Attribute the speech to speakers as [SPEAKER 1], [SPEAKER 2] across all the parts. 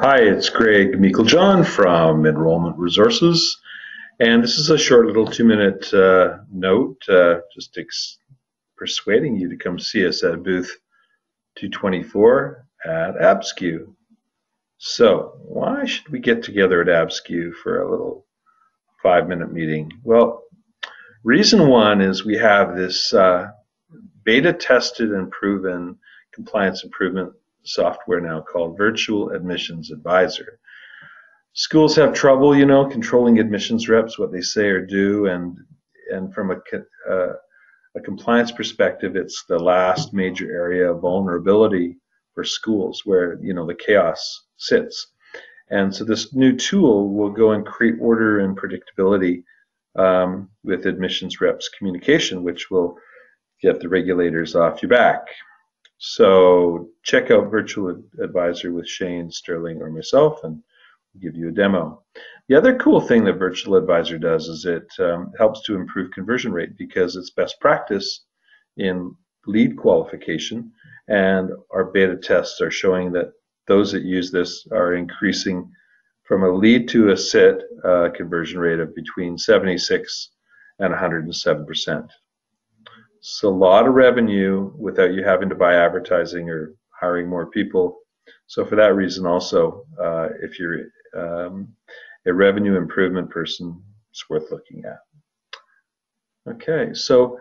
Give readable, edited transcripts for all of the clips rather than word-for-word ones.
[SPEAKER 1] Hi, it's Gregg Meiklejohn from Enrollment Resources, and this is a short little 2-minute note just persuading you to come see us at booth 224 at APSCU. So why should we get together at APSCU for a little 5-minute meeting? Well, reason one is we have this beta tested and proven compliance improvement software now called Virtual Admissions Advisor. Schools have trouble, controlling admissions reps, what they say or do, and from a compliance perspective, it's the last major area of vulnerability for schools where the chaos sits. And so this new tool will go and create order and predictability with admissions reps communication, which will get the regulators off your back. So check out Virtual Advisor with Shane, Sterling, or myself, and we'll give you a demo. The other cool thing that Virtual Advisor does is it helps to improve conversion rate because it's best practice in lead qualification, and our beta tests are showing that those that use this are increasing from a lead to a sit conversion rate of between 76 and 107%. So a lot of revenue without you having to buy advertising or hiring more people. So for that reason also, if you're a revenue improvement person, it's worth looking at. Okay, so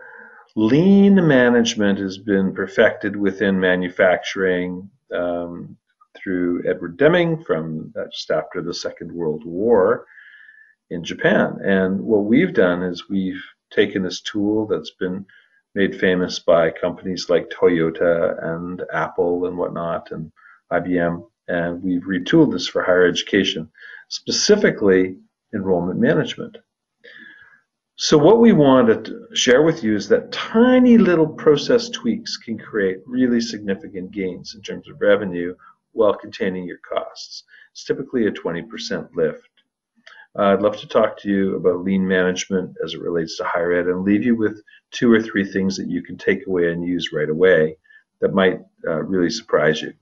[SPEAKER 1] lean management has been perfected within manufacturing through Edward Deming from just after the Second World War in Japan. And what we've done is we've taken this tool that's been made famous by companies like Toyota and Apple and whatnot and IBM, and we've retooled this for higher education, specifically enrollment management. So what we want to share with you is that tiny little process tweaks can create really significant gains in terms of revenue while containing your costs. It's typically a 20% lift. I'd love to talk to you about lean management as it relates to higher ed and leave you with 2 or 3 things that you can take away and use right away that might really surprise you.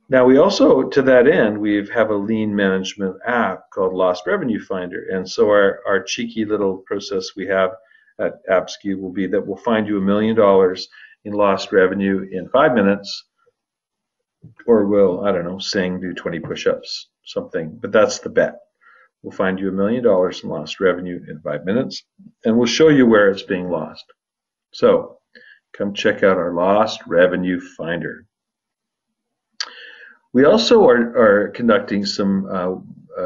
[SPEAKER 1] Now we also, to that end, we have a lean management app called Lost Revenue Finder. And so our cheeky little process we have at APSCU will be that we'll find you $1 million in lost revenue in 5 minutes, or we'll, I don't know, sing, do 20 push-ups, something, but that's the bet. We'll find you $1 million in lost revenue in 5 minutes, and we'll show you where it's being lost. So come check out our Lost Revenue Finder. We also are conducting some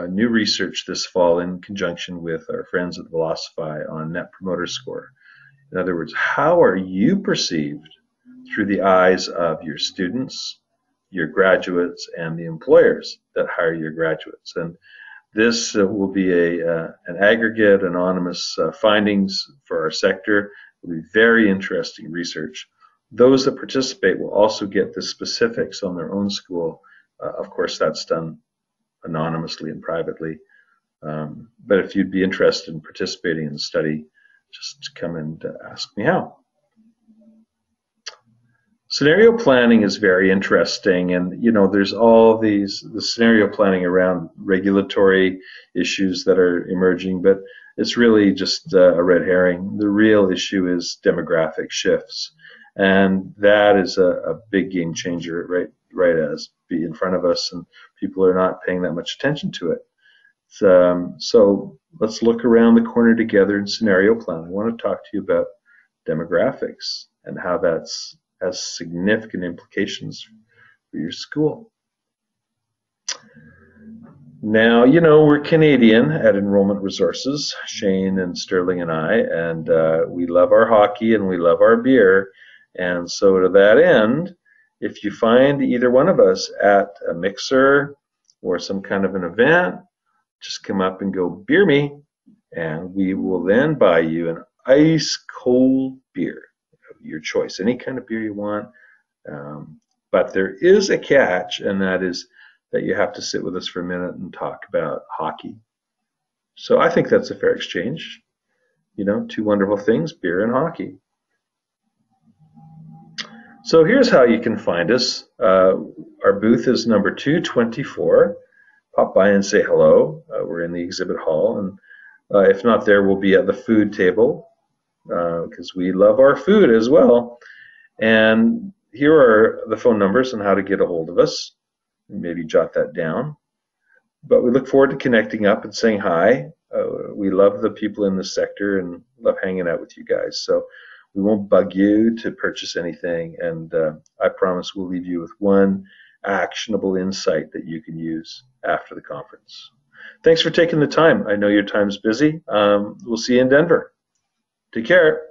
[SPEAKER 1] new research this fall in conjunction with our friends at Velocify on Net Promoter Score. In other words, how are you perceived through the eyes of your students, your graduates, and the employers that hire your graduates? And this will be an aggregate, anonymous findings for our sector. It will be very interesting research. Those that participate will also get the specifics on their own school. Of course, that's done anonymously and privately. But if you'd be interested in participating in the study, just come and ask me how. Scenario planning is very interesting, and there's all the scenario planning around regulatory issues that are emerging, but it's really just a red herring. The real issue is demographic shifts, and that is a big game changer right as be in front of us, and people are not paying that much attention to it. So let's look around the corner together in scenario plan. I want to talk to you about demographics and how that's has significant implications for your school. Now, we're Canadian at Enrollment Resources, Shane and Sterling and I, and we love our hockey and we love our beer. And so to that end, if you find either one of us at a mixer or some kind of an event, just come up and go, beer me, and we will then buy you an ice cold beer of your choice, any kind of beer you want. But there is a catch, and that is that you have to sit with us for a minute and talk about hockey. So I think that's a fair exchange. 2 wonderful things, beer and hockey. So here's how you can find us. Our booth is number 224. Pop by and say hello. We're in the exhibit hall, and if not there, we'll be at the food table because we love our food as well. And here are the phone numbers and how to get a hold of us. Maybe jot that down. But we look forward to connecting up and saying hi. We love the people in this sector and love hanging out with you guys. So we won't bug you to purchase anything. And I promise we'll leave you with one actionable insight that you can use after the conference. Thanks for taking the time. I know your time's busy. We'll see you in Denver. Take care.